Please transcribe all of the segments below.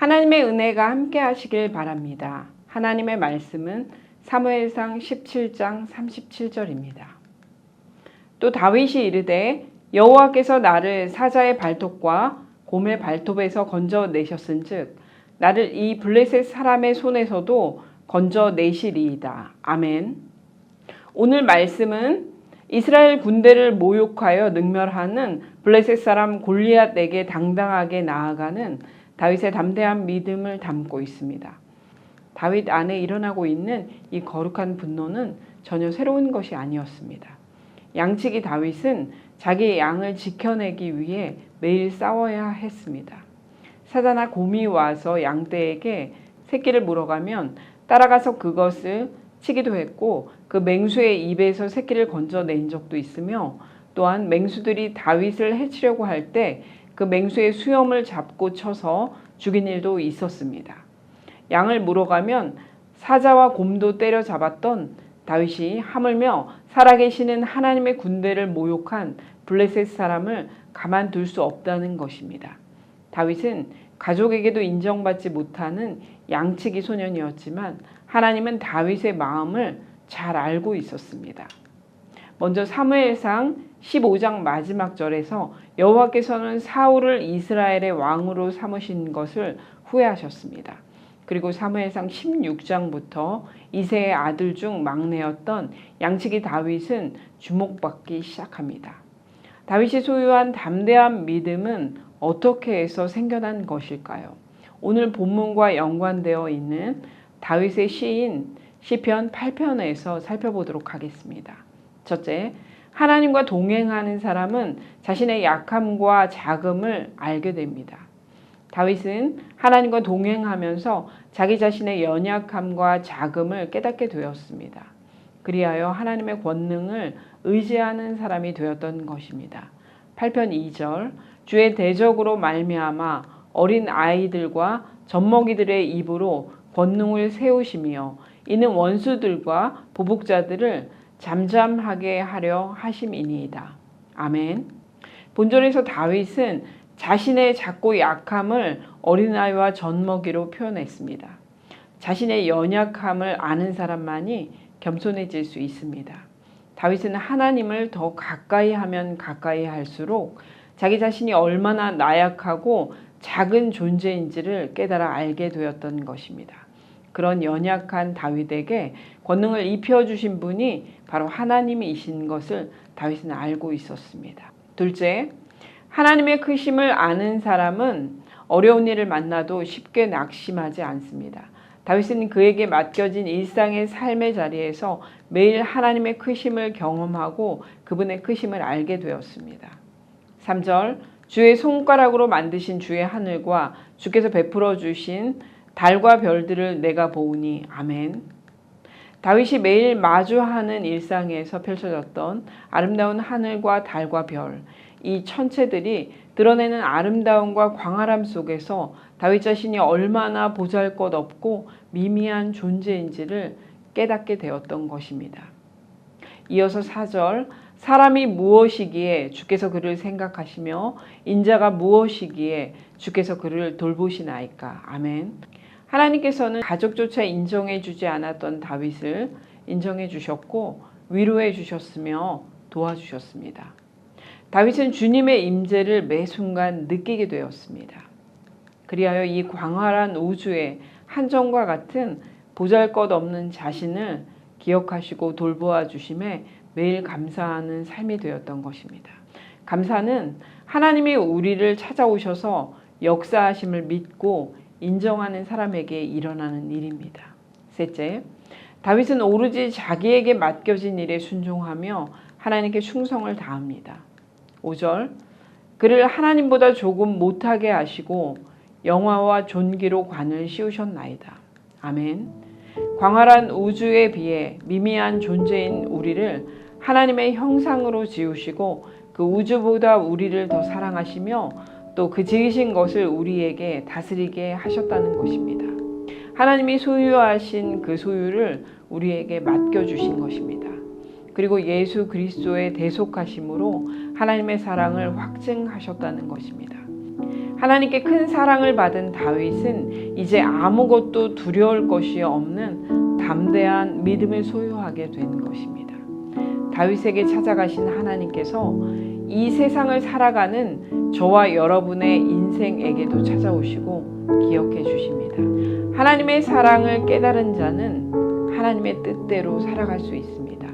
하나님의 은혜가 함께 하시길 바랍니다. 하나님의 말씀은 사무엘상 17장 37절입니다. 또 다윗이 이르되 여호와께서 나를 사자의 발톱과 곰의 발톱에서 건져내셨은즉 나를 이 블레셋 사람의 손에서도 건져내시리이다. 아멘. 오늘 말씀은 이스라엘 군대를 모욕하여 능멸하는 블레셋 사람 골리앗에게 당당하게 나아가는 다윗의 담대한 믿음을 담고 있습니다. 다윗 안에 일어나고 있는 이 거룩한 분노는 전혀 새로운 것이 아니었습니다. 양치기 다윗은 자기의 양을 지켜내기 위해 매일 싸워야 했습니다. 사자나 곰이 와서 양떼에게 새끼를 물어가면 따라가서 그것을 치기도 했고 그 맹수의 입에서 새끼를 건져낸 적도 있으며 또한 맹수들이 다윗을 해치려고 할 때 그 맹수의 수염을 잡고 쳐서 죽인 일도 있었습니다. 양을 물어가면 사자와 곰도 때려잡았던 다윗이 하물며 살아계시는 하나님의 군대를 모욕한 블레셋 사람을 가만둘 수 없다는 것입니다. 다윗은 가족에게도 인정받지 못하는 양치기 소년이었지만 하나님은 다윗의 마음을 잘 알고 있었습니다. 먼저 사무엘상 15장 마지막 절에서 여호와께서는 사울을 이스라엘의 왕으로 삼으신 것을 후회하셨습니다. 그리고 사무엘상 16장부터 이새의 아들 중 막내였던 양치기 다윗은 주목받기 시작합니다. 다윗이 소유한 담대한 믿음은 어떻게 해서 생겨난 것일까요? 오늘 본문과 연관되어 있는 다윗의 시인 시편 8편에서 살펴보도록 하겠습니다. 첫째, 하나님과 동행하는 사람은 자신의 약함과 작음을 알게 됩니다. 다윗은 하나님과 동행하면서 자기 자신의 연약함과 작음을 깨닫게 되었습니다. 그리하여 하나님의 권능을 의지하는 사람이 되었던 것입니다. 8편 2절, 주의 대적으로 말미암아 어린 아이들과 젖먹이들의 입으로 권능을 세우시며 이는 원수들과 보복자들을 잠잠하게 하려 하심이니이다. 아멘. 본절에서 다윗은 자신의 작고 약함을 어린아이와 젖먹이로 표현했습니다. 자신의 연약함을 아는 사람만이 겸손해질 수 있습니다. 다윗은 하나님을 더 가까이 하면 가까이 할수록 자기 자신이 얼마나 나약하고 작은 존재인지를 깨달아 알게 되었던 것입니다. 그런 연약한 다윗에게 권능을 입혀주신 분이 바로 하나님이신 것을 다윗은 알고 있었습니다. 둘째, 하나님의 크심을 아는 사람은 어려운 일을 만나도 쉽게 낙심하지 않습니다. 다윗은 그에게 맡겨진 일상의 삶의 자리에서 매일 하나님의 크심을 경험하고 그분의 크심을 알게 되었습니다. 3절, 주의 손가락으로 만드신 주의 하늘과 주께서 베풀어 주신 달과 별들을 내가 보우니. 아멘. 다윗이 매일 마주하는 일상에서 펼쳐졌던 아름다운 하늘과 달과 별, 이 천체들이 드러내는 아름다움과 광활함 속에서 다윗 자신이 얼마나 보잘것없고 미미한 존재인지를 깨닫게 되었던 것입니다. 이어서 4절, 사람이 무엇이기에 주께서 그를 생각하시며 인자가 무엇이기에 주께서 그를 돌보시나이까. 아멘. 하나님께서는 가족조차 인정해 주지 않았던 다윗을 인정해 주셨고 위로해 주셨으며 도와주셨습니다. 다윗은 주님의 임재를 매 순간 느끼게 되었습니다. 그리하여 이 광활한 우주의 한정과 같은 보잘것없는 자신을 기억하시고 돌보아 주심에 매일 감사하는 삶이 되었던 것입니다. 감사는 하나님이 우리를 찾아오셔서 역사하심을 믿고 인정하는 사람에게 일어나는 일입니다. 셋째, 다윗은 오로지 자기에게 맡겨진 일에 순종하며 하나님께 충성을 다합니다. 5절, 그를 하나님보다 조금 못하게 하시고 영화와 존귀로 관을 씌우셨나이다. 아멘. 광활한 우주에 비해 미미한 존재인 우리를 하나님의 형상으로 지으시고 그 우주보다 우리를 더 사랑하시며 또 그 지으신 것을 우리에게 다스리게 하셨다는 것입니다. 하나님이 소유하신 그 소유를 우리에게 맡겨주신 것입니다. 그리고 예수 그리스도의 대속하심으로 하나님의 사랑을 확증하셨다는 것입니다. 하나님께 큰 사랑을 받은 다윗은 이제 아무것도 두려울 것이 없는 담대한 믿음을 소유하게 된 것입니다. 다윗에게 찾아가신 하나님께서 이 세상을 살아가는 저와 여러분의 인생에게도 찾아오시고 기억해 주십니다. 하나님의 사랑을 깨달은 자는 하나님의 뜻대로 살아갈 수 있습니다.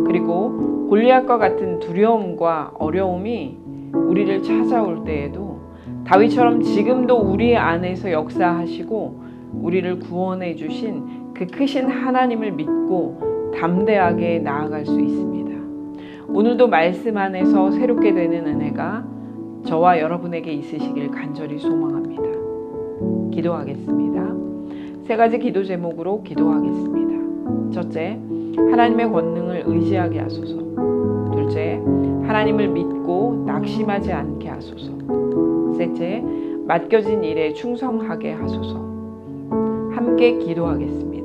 그리고 골리앗과 같은 두려움과 어려움이 우리를 찾아올 때에도 다윗처럼 지금도 우리 안에서 역사하시고 우리를 구원해 주신 그 크신 하나님을 믿고 담대하게 나아갈 수 있습니다. 오늘도 말씀 안에서 새롭게 되는 은혜가 저와 여러분에게 있으시길 간절히 소망합니다. 기도하겠습니다. 3가지 기도 제목으로 기도하겠습니다. 첫째, 하나님의 권능을 의지하게 하소서. 둘째, 하나님을 믿고 낙심하지 않게 하소서. 셋째, 맡겨진 일에 충성하게 하소서. 함께 기도하겠습니다.